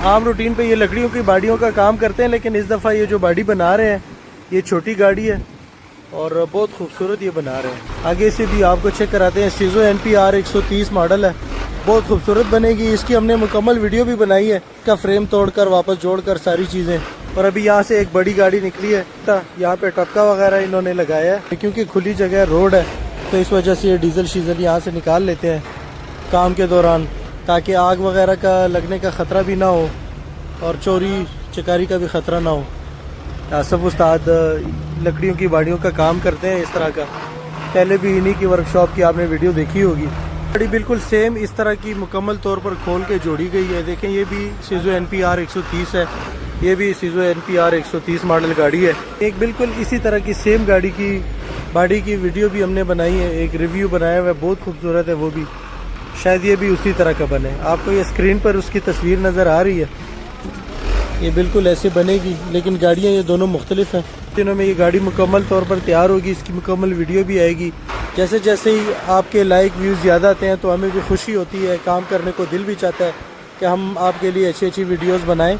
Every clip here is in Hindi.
आम रूटीन पे ये लकड़ियों की बाड़ियों का काम करते हैं, लेकिन इस दफ़ा ये जो बाड़ी बना रहे हैं ये छोटी गाड़ी है और बहुत खूबसूरत ये बना रहे हैं। आगे से भी आपको चेक कराते हैं। सीजो NPR 130 मॉडल है, बहुत खूबसूरत बनेगी। इसकी हमने मुकम्मल वीडियो भी बनाई है, इसका फ्रेम तोड़कर वापस जोड़कर सारी चीज़ें। और अभी यहाँ से एक बड़ी गाड़ी निकली है, यहाँ पे टपका वगैरह इन्होंने लगाया है क्योंकि खुली जगह रोड है, तो इस वजह से ये डीजल शीजल यहाँ से निकाल लेते हैं काम के दौरान, ताकि आग वगैरह का लगने का ख़तरा भी ना हो और चोरी चकारी का भी ख़तरा ना हो। आसफ उस्ताद लकड़ियों की बाड़ियों का काम करते हैं इस तरह का। पहले भी इन्हीं की वर्कशॉप की आपने वीडियो देखी होगी। गाड़ी बिल्कुल सेम इस तरह की मुकम्मल तौर पर खोल के जोड़ी गई है। देखें, ये भी सीजो NPR 130 है, ये भी सीजो NPR 130 मॉडल गाड़ी है। एक बिल्कुल इसी तरह की सेम गाड़ी की बाड़ी की वीडियो भी हमने बनाई है, एक रिव्यू बनाया हुआ है, बहुत खूबसूरत है वो भी। शायद ये भी उसी तरह का बने। आपको ये स्क्रीन पर उसकी तस्वीर नज़र आ रही है, ये बिल्कुल ऐसे बनेगी, लेकिन गाड़ियाँ ये दोनों मुख्तलिफ हैं। दिनों में ये गाड़ी मुकम्मल तौर पर तैयार होगी, इसकी मुकम्मल वीडियो भी आएगी। जैसे जैसे ही आपके लाइक व्यूज़ ज़्यादा आते हैं तो हमें भी खुशी होती है, काम करने को दिल भी चाहता है कि हम आपके लिए अच्छी अच्छी वीडियोस बनाएं।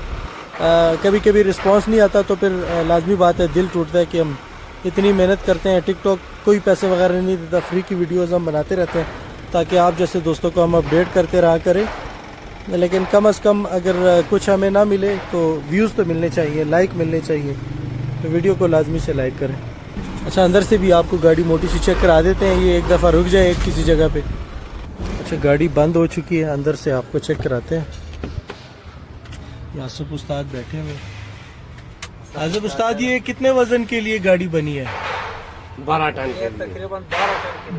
कभी कभी रिस्पांस नहीं आता तो फिर लाजमी बात है, दिल टूटता है कि हम इतनी मेहनत करते हैं, टिकटॉक कोई पैसे वगैरह नहीं देता, फ्री की वीडियोज़ हम बनाते रहते हैं ताकि आप जैसे दोस्तों को हम अपडेट करते रहा करें। लेकिन कम से कम अगर कुछ हमें ना मिले तो व्यूज़ तो मिलने चाहिए, लाइक मिलने चाहिए, तो वीडियो को लाजमी से लाइक करें। अच्छा, अंदर से भी आपको गाड़ी मोटी सी चेक करा देते हैं, ये एक दफ़ा रुक जाए किसी जगह पे। अच्छा, गाड़ी बंद हो चुकी है, अंदर से आपको चेक कराते हैं। आसिफ उस्ताद बैठे हुए। आसिफ उस्ताद, ये कितने वजन के लिए गाड़ी बनी है? 12 टन के लिए, तकरीबन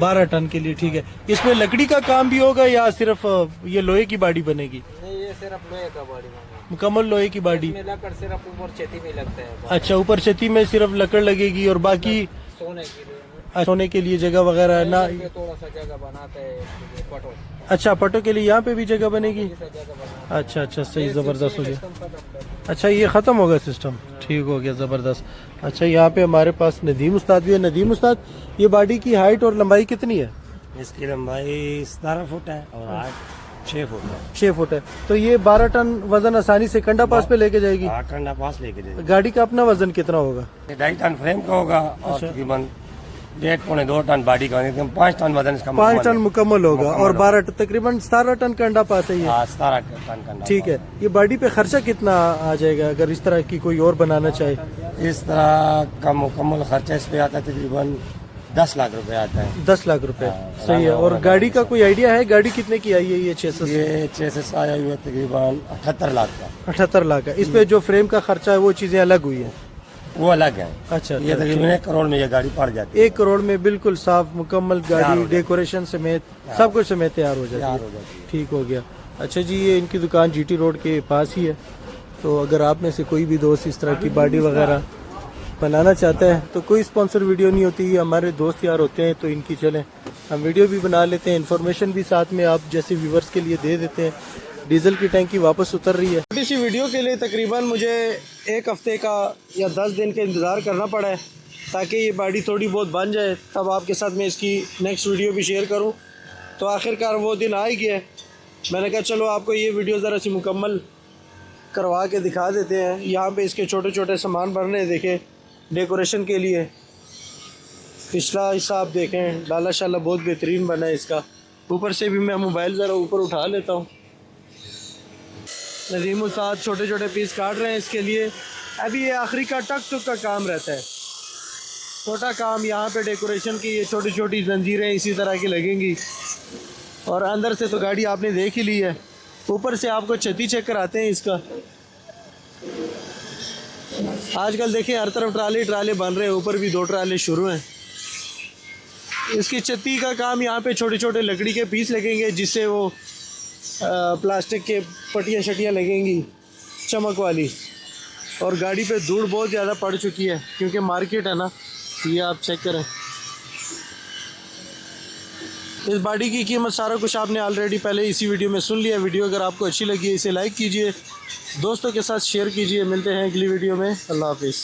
12 टन के लिए। ठीक है, इसमें लकड़ी का काम भी होगा या सिर्फ ये लोहे की बाड़ी बनेगी? नहीं, ये सिर्फ लोहे का बाड़ी बनेगा, मुकम्मल लोहे की बाड़ी। इसमें लकड़ सिर्फ ऊपर छती में लगता है। अच्छा, ऊपर छती में सिर्फ लकड़ लगेगी और बाकी सोने के लिए सोने के लिए जगह वगैरह ना? थोड़ा सा जगह बनाते हैं इसके लिए, पटो। अच्छा, पटो के लिए यहाँ पे भी जगह बनेगी? जगह बनाते अच्छा अच्छा, सही, हैं। ज़बरदस्त हो गया। सिस्टम खत्म कर दिया। अच्छा, ये ख़त्म हो गया सिस्टम, ठीक हो गया, ज़बरदस्त। अच्छा, यहाँ पे हमारे पास नदीम उस्ताद भी है। नदीम उस्ताद, ये बाड़ी की हाइट और लंबाई कितनी है? इसकी लंबाई 17 फुट है और हाइट 6 फुट है। 6 फुट है। तो ये 12 टन वजन आसानी से कंडा पास पे लेके जाएगी? 8 टन पास लेके जाएगी। गाड़ी का अपना वजन कितना होगा? 2.5 टन फ्रेम का होगा और तकरीबन 1.5-2 टन बॉडी का, 5 टन वजन इसका 5 टन मुकम्मल होगा और 12 तकरीबन 17 टन कंडा पास है ये। 17 टन का। ठीक है, ये बाड़ी पे खर्चा कितना आ जाएगा अगर इस तरह की कोई और बनाना चाहे? इस तरह का मुकम्मल खर्चा इस पे आता है तकरीबन 10 लाख रुपए आता है। 10 लाख रुपए, सही है। और गाड़ी का कोई आइडिया है, गाड़ी कितने की आई है ये? 600? ये 600 आया हुआ तकरीबन 78 लाख का। 78 लाख का। इस पे जो फ्रेम का खर्चा है वो चीजें अलग हुई है? वो अलग है। अच्छा, ये तकरीबन 1 करोड़ में ये गाड़ी पड़ जाती है। 1 करोड़ में बिल्कुल साफ मुकम्मल गाड़ी डेकोरेशन समेत सब कुछ समेत तैयार हो जाती है। ठीक हो गया। अच्छा जी, ये इनकी दुकान GT रोड के पास ही है, तो अगर आप में से कोई भी दोस्त इस तरह की बाड़ी वगैरह बनाना चाहता है तो कोई स्पॉन्सर वीडियो नहीं होती, हमारे दोस्त यार होते हैं तो इनकी चलें हम वीडियो भी बना लेते हैं, इन्फॉर्मेशन भी साथ में आप जैसे व्यूवर्स के लिए दे देते हैं। डीजल की टैंकी वापस उतर रही है। छोटी सी वीडियो के लिए तकरीबन मुझे 1 हफ्ते का या 10 दिन का इंतज़ार करना पड़ा है ताकि ये बाड़ी थोड़ी बहुत बन जाए, तब आपके साथ मैं इसकी नेक्स्ट वीडियो भी शेयर करूं। तो आखिरकार वो दिन आ ही गया है। मैंने कहा चलो आपको ये वीडियो ज़रा सी मुकम्मल करवा के दिखा देते हैं। यहाँ पे इसके छोटे छोटे सामान बन रहे हैं, देखें, डेकोरेशन के लिए। पिछला हिस्सा आप देखें, डाला शाला बहुत बेहतरीन बना है इसका। ऊपर से भी मैं मोबाइल ज़रा ऊपर उठा लेता हूँ। नदीम उस्ताद छोटे छोटे पीस काट रहे हैं इसके लिए। अभी ये आखिरी का टक टुक का काम रहता है, छोटा काम। यहाँ पे डेकोरेशन की ये छोटी छोटी जंजीरें इसी तरह की लगेंगी। और अंदर से तो गाड़ी आपने देख ही ली है, ऊपर से आपको छती चेक कराते हैं इसका। आजकल देखिए हर तरफ ट्राले ट्राले बन रहे हैं, ऊपर भी 2 ट्राले शुरू हैं। इसकी छत्ती का काम, यहाँ पे छोटे छोटे लकड़ी के पीस लगेंगे जिससे वो प्लास्टिक के पट्टियाँ शटियाँ लगेंगी चमक वाली। और गाड़ी पे धूड़ बहुत ज़्यादा पड़ चुकी है क्योंकि मार्केट है ना, ये आप चेक करें। इस बाड़ी की कीमत सारा कुछ आपने ऑलरेडी पहले इसी वीडियो में सुन लिया। वीडियो अगर आपको अच्छी लगी है इसे लाइक कीजिए, दोस्तों के साथ शेयर कीजिए। मिलते हैं अगली वीडियो में। अल्लाह हाफिज़।